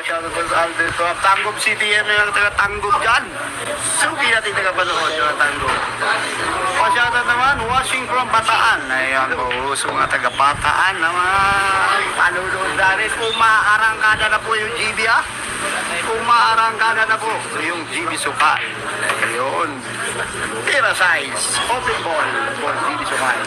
Shoutout po sa Alden ko. Tanggop City yan yung taga-tanggop dyan. Suki natin taga-panood yung tanggop. Shoutout naman, watching from Bataan. Ayan po, uso mga taga-Bataan naman. Panunod natin. Umaarangkada na po yung GB ah. Umaarangkada na po yung GB Sukal. Ayun. Tira size. Open ball for GB Sukal.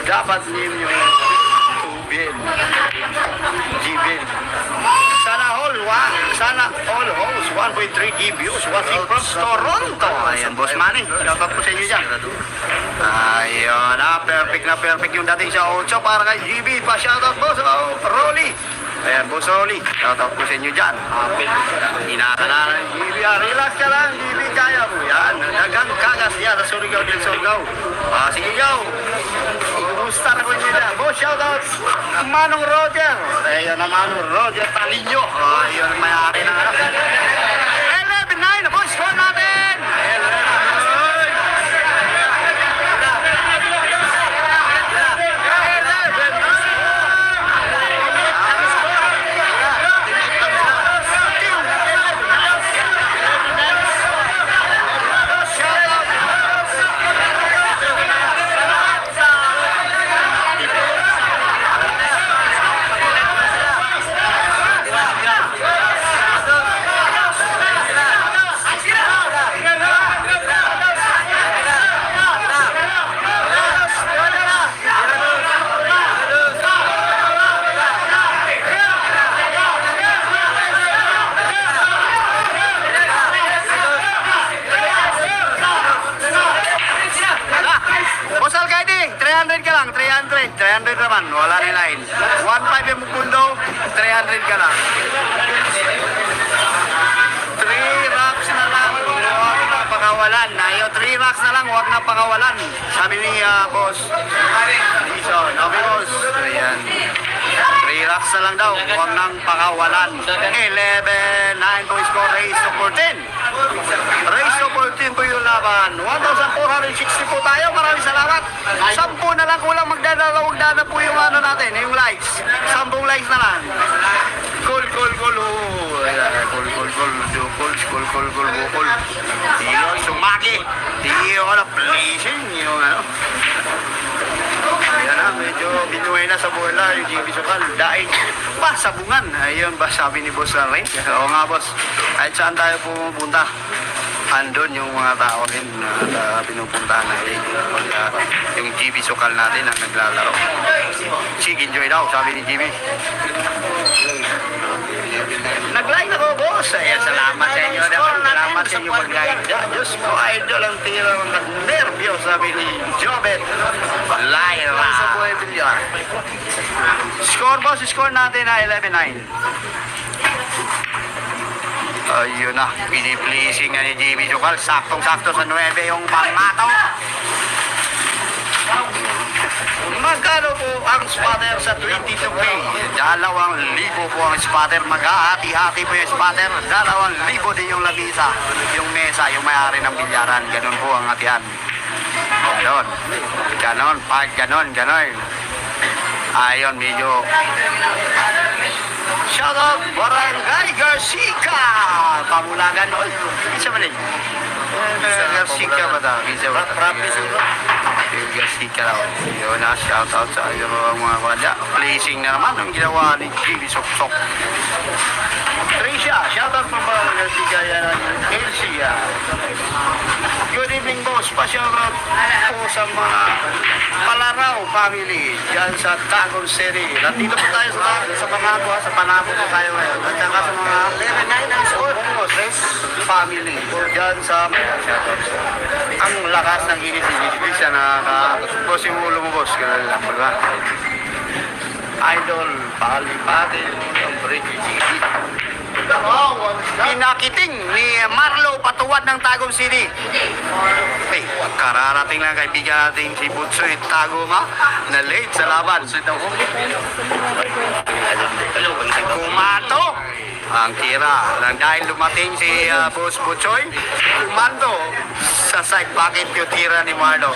Dapat name yung Tubin. GBin. Sana all hosts 1.3 views watching from Toronto. Ayan, Boss Manny. Shoutout po sa inyo dyan. Ayun na perfect yung dating sa 8 para kay GB. Pa-shoutout po sa Rolly. Ayan, Boss Rolly. Shoutout po sa inyo dyan. Inakala ng GB. Relax ka lang, GB. Kaya mo yan. Dagang kagas yan sa Surigao del Surigao. Sige, go. Gusto na ko nila. Boss, shoutout. Manong Roger. Ayun na Manong Roger Talinyo. Ayun, may-ari ng ano. 11-9 na boss. Score natin. 11-9. Boss Alcaide, 300 ka lang, 300 naman, wala na line. 1.5 yung mundo, 300 ka lang. 3 racks na lang, huwag na pakawalan. Ayo, 3 racks na lang, huwag na pakawalan. Sabi ni Boss Dison, okay boss. Ayan. 3 racks na lang daw, huwag nang pakawalan. 11-9 po score, race to 14. Race to 14 po yung laban. 1,460 po tayo. Maraming salamat. 10 na lang kulang magdadalawag dada po yung ano natin, yung likes. 10 likes na lang. Cool. Diyo, sumaki. Diyo ko na pleasing. Yung ano. Ayan na, medyo binuhay na sa bola yung GB Sukal. Daing sabungan. Ayun ba sabi ni Boss Ray? Oo nga boss. Kahit saan tayo pumunta, andun yung mga tao rin na pinupuntahan natin. Yung GB Sukal natin ang naglalaro. Sige, enjoy daw, sabi ni GB. Nag-like ako, boss. Ayan, salamat sa inyo. Salamat sa inyo mag-like. Diyos ko, idol ang tira ng nag-nervyo, sabi ni Jobet Lyra. Score, boss. Score natin na 11-9. Ayun na, piniplacing nga ni GB Sukal. Saktong-sakto sa 9 yung pangmato. Magkano po ang spotter sa 22K? 2,000 po ang spotter. Mag-ahati-hati po yung spotter. 2,000 din yung labisa. Yung mesa, yung may-ari ng bilyaran. Ganun po ang atihan. Ganon. Pag ganon. Ayun, medyo shoutout Barangay Garcia Pamulagan. Isa ba rin? Garcia ba ito? Isa ba? Garcia raw. Yun na, shoutout sa mga wala. Placing na naman ang ginawa ni GB Sok. Tricia, shoutout po Barangay Garcia yan. Elsia. Good evening boss, pa-shoutout po sa mga Palaraw family dyan sa Tagum City. Nandito po tayo sa Panabo, sa Panabo po tayo ngayon. At saka sa mga 11-9 ang score family dyan sa ang lakas ng init-init. Bisa boss yung ulo mo boss. Ganun lang ba? Idol, pali-pali, ang Brady GD. Pinakiting ni Marlo Patuwad ng Tagum City. Kararating lang kaibigan natin si Butsoy Taguma na late sa laban. Kumato ang tira lang dahil lumating si Boss Butsoy. Kumando sa side pocket yung tira ni Marlo.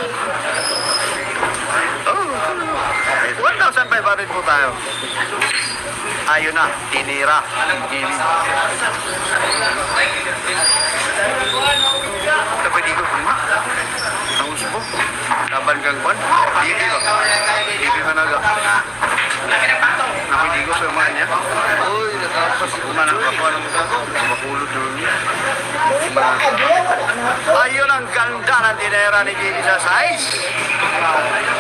Oh, 1,500 po tayo. Ayun na, tinira. Tapos di ko kuma. Ang usbo. Laban kang kwan. Hindi ko. Hindi ko naga. Ako di ko sa mga niya. Uy, natapos. Kumanang kapwa ng makulod doon niya. Ayun ang ganda ng tinira ni Gigi sa size.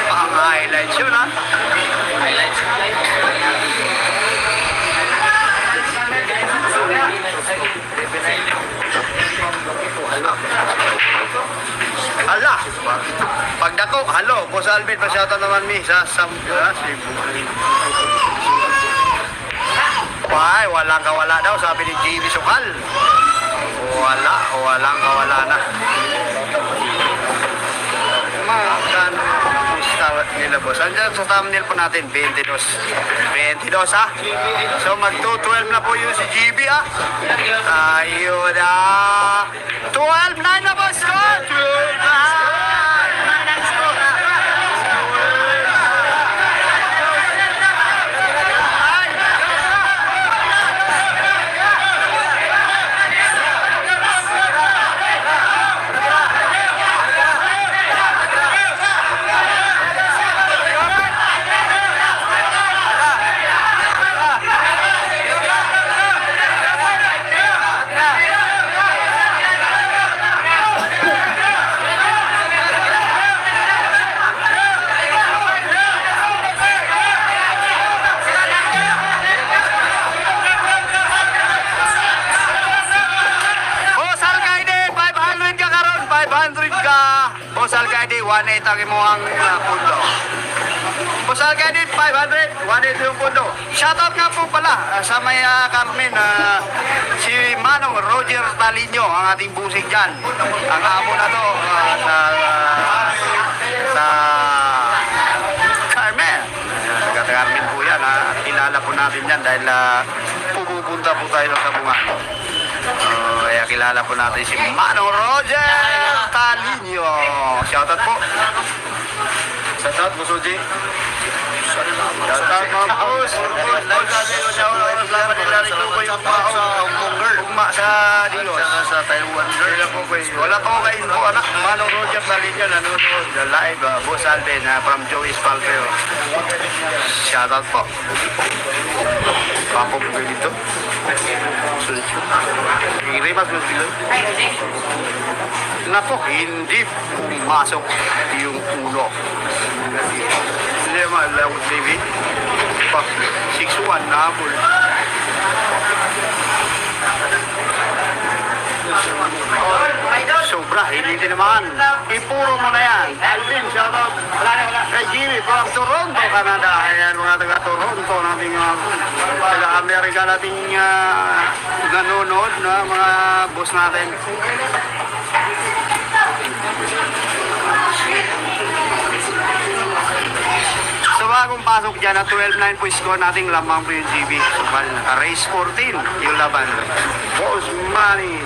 Ang highlights yun, ha? Highlights. Ala, pagdako, halo, Boss Alvin, pasyata naman mi sa Cebu. Ay, walang kawala daw, sabi ni JB Sukal. Walang kawala na. Magkano gusto nila, boss? Andiyan sa thumbnail po natin, 22. 22, ha? So, mag-12 na po yun si GB, ha? Ayun, ha? 12-9 na, boss ko! 12-9! Boss Alcaide, 1.8 ang imuhang pundo. Boss Alcaide, 500, 1.8 yung pundo. Shoutout nga po pala sa may Carmen, si Manong Roger Talino, ang ating busing dyan. Ang amo na to sa Carmen. Carmen po yan, at kilala po natin yan dahil pupunta po tayo sa Bungan. Kaya kilala po natin si Manong Roger Talino. Shoutout po. Shoutout po, Suji. Shoutout mga boss. Ugma sa Dios. Sa Taiwan. Wala pa ko kayo po, anak. Manong Roger Talino nanonood. Live, Boss Alvin from Joey's Palpeo. Shoutout po. Papo po dito. Rimas mo sila. Nako, hindi pumasok yung ulo. Hindi naman, Lawot TV. 6-1 na habol. Sobra, hindi din naman. Ipuro mo na yan. Alvin, shoutout. Kay Jimmy from Toronto, Canada. Ayan mga taga-Toronto nating taga-Amerika nating nanonood na mga boss natin. So bagong pasok dyan na 12-9 po score nating lamang po yung GB. Race 14 yung laban. Boss Manny.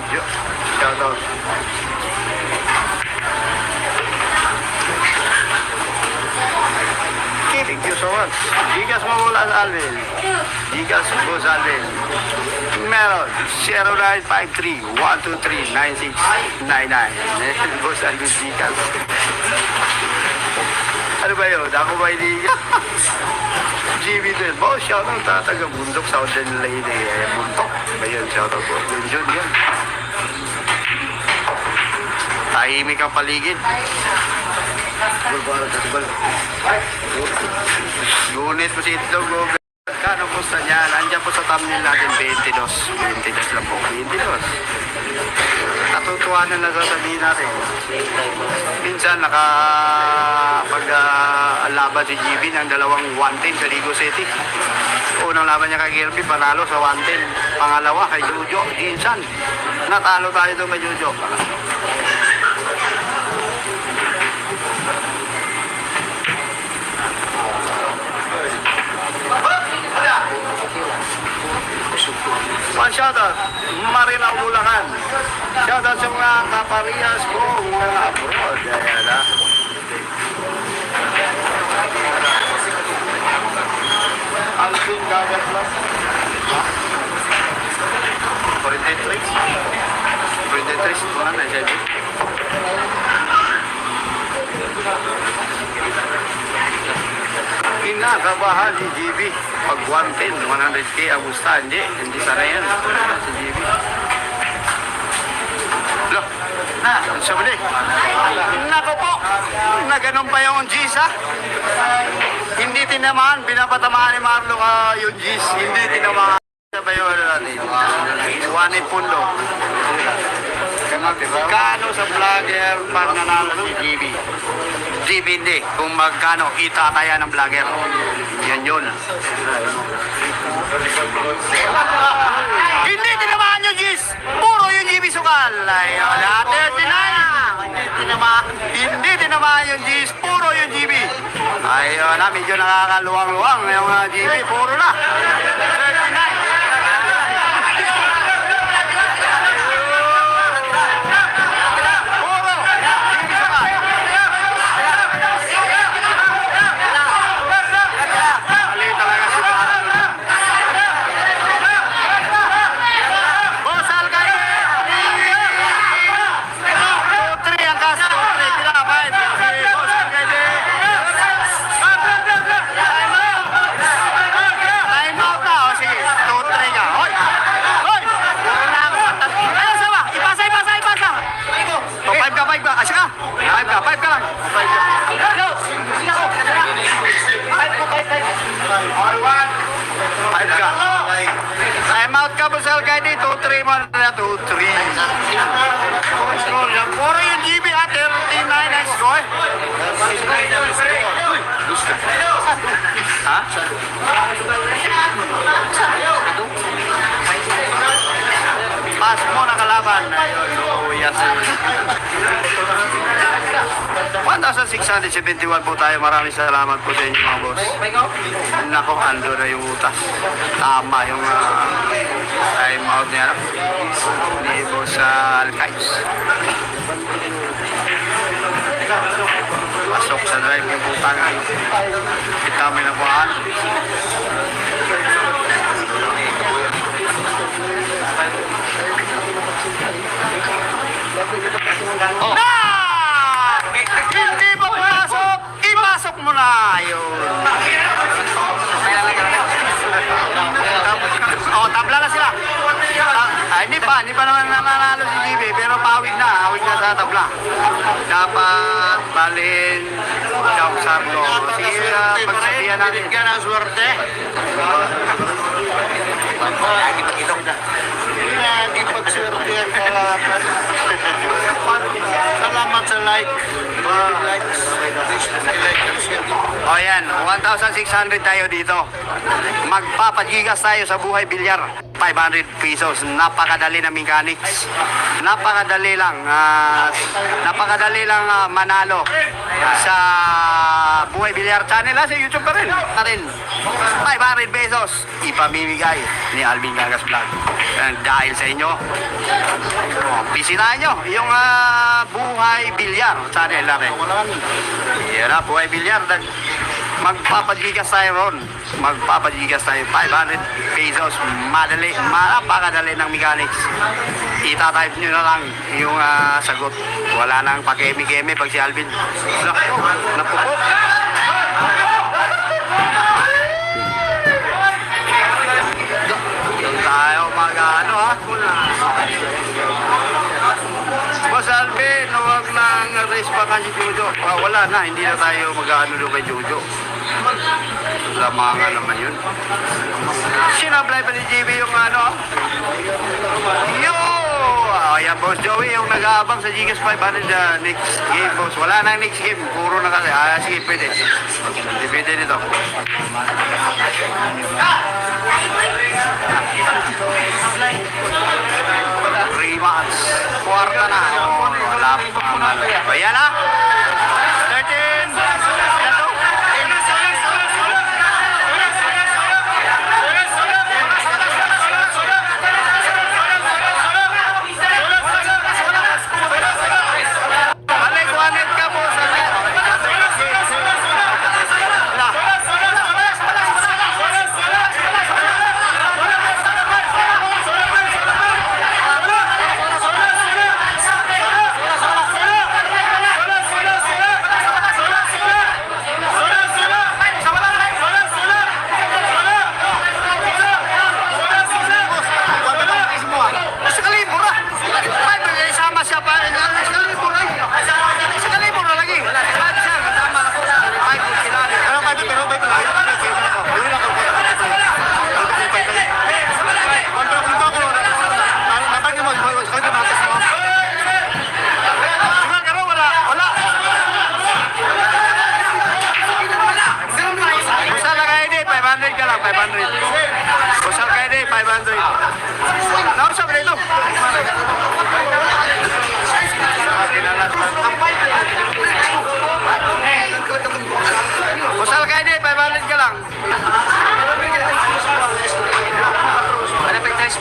Shoutout. Thank you so much. Gigas mo mula sa Alvin. Gigas po sa Alvin. Meron 0953-123-9699. Boss Alvin Gigas. Ano ba yun? Ako ba hindi? GB12. Oh, shoutout sa taga-bundok, Southern Lady. Bundok. Ba yun? Shoutout po. Yun yan. Tahimik ang paligid. Gunit po si Itlog. Kano po sa niya? Nandiyan po sa thumbnail natin 22. 22 lang po. 22. Natutuwanan na sasabihin natin. Minsan nakapag-laban si GB ng dalawang 1-10 sa Ligo City. Unang laban niya kay Kirby, panalo sa 1-10. Pangalawa kay Jojo, Jinsan. Natalo tayo doon kay Jojo. Shoutout, Marina Ulacan. Shoutout sa mga kaparehas ko, mga abroad. Ayan, Alvin Gagas Plus. 43. 43. Mga na siya. Kinakabahan si GB. Pag 110, 100K Agusta. Hindi sana yan. Si GB. Loh, sabi nako po, na ganun pa yung G's ha. Hindi tinamaan, pinapatamaan ni Marlo yung G's. Hindi tinamaan. Sabi yun natin, iwanin pundo. Kano sa vlogger pag nanalo si GB? GB hindi, kung magkano itataya ng vlogger. Yan yun. Hindi tinamaan yung G's. Puro yung GB sukal. Ayun, 39. Hindi tinamaan yung G's. Puro yung GB. Ayun na, medyo nakakaluwang-luwang yung GB. Puro na. 39. I'm out ka Busal Kadi, 2-3 mo na 2-3. Puro yung GB ha, 39 ang score. Ha? Pass mo na kalaban. Ayun, yes. 1,671 po tayo. Maraming salamat po sa inyo mga boss. Nako, ando na yung utas. Tama yung time out niya ni boss Alcais. Pasok sa drive yung butang. Kita may nabuhaan. Oh. Hindi mo pumasok, ipasok mo na yun. Oh, tabla na sila. Hindi pa naman nanalo si GB, pero pawid na sa tabla. Dapat balin siya Sardo. Sige, pagsabihan natin. Ka na swerte. Lagi pagswerte ang kalaban. Salamat sa like. O yan, 1,600 tayo dito. Magpapagigas tayo sa Buhay Bilyar. 500 pesos. Napakadali na mechanics. Napakadali lang manalo sa Buhay Bilyar channel sa YouTube pa rin. 500 pesos ipamimigay ni Alvin Gagas Vlog. Dahil sa inyo, bisitahin nyo yung Buhay Bilyar channel namin. Yan na, Buhay Bilyar. Magpapagigas tayo ron. Magpapagigas tayo 500 pesos. Madali, napakadali ng mechanics. Ita-type nyo na lang yung sagot. Wala nang pakemi-kemi pag si Alvin. Napupo. Tayo mag-ano ha. Boss Alvin, huwag nang race pa ka si Jojo. Wala na, hindi na tayo mag-ano doon kay Jojo. Lamanga naman yun. Sinablay pa ni JB yung ano. Yo! Ayan boss Joey, yung nag-aabang sa Gigas 500 next game boss. Wala na next game, puro na kasi. Sige, pwede. Depende nito. Rematch. Kwarta na. Wala pang ano. Ayan na. 13. Ito. Balik, 100 ka po sa net.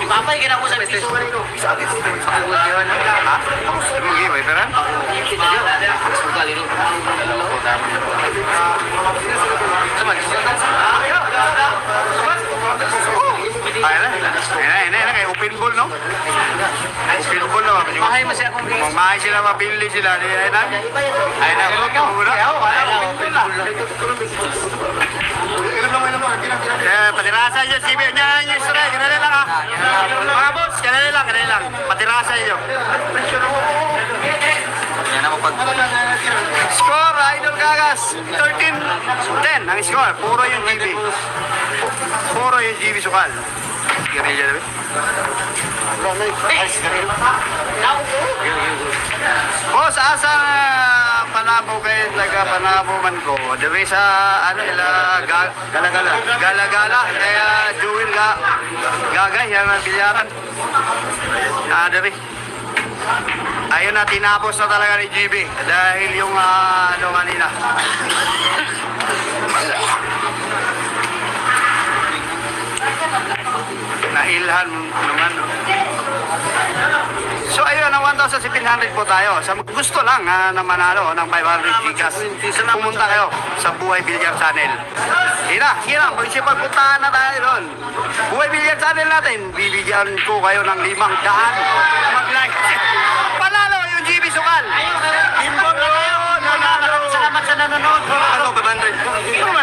Papay, kinakusap ito. Ha? Sige, may pera? Ayun na, kay open ball, no? Open ball, no? Mahay mo siya kung Kung mahay sila, mapili sila. Ayun na. Ayun na, huwag mo muna. Patirasa nyo, Sibi. Yan yung strike. Ganun lang, ha? Mga boss, ganun lang. Patirasa nyo. yan ako pag... Score, Idol Gagas. 13-10 ang score. Puro yung GB. Puro yung GB Sukal. Guerrilla na ba? Boss, asa panabo kayo, taga panabo man ko. Dami sa, ano, gala-gala. Kaya, Jewel gagay, yan ang bilyaran. Dami. Ayun na, tinapos na talaga ni GB. Dahil yung, ano kanina. Nailhan naman. So ayun, ang 1,700 po tayo. Sa gusto lang na manalo ng 500 gigas, pumunta kayo sa Buhay Bilyar Channel. Hira, magsipagpuntahan na tayo doon. Buhay Bilyar Channel natin, bibigyan ko kayo ng 500 mag-like. Panalo yung GB Sukal. Salamat sa nanonood. Ako, 500.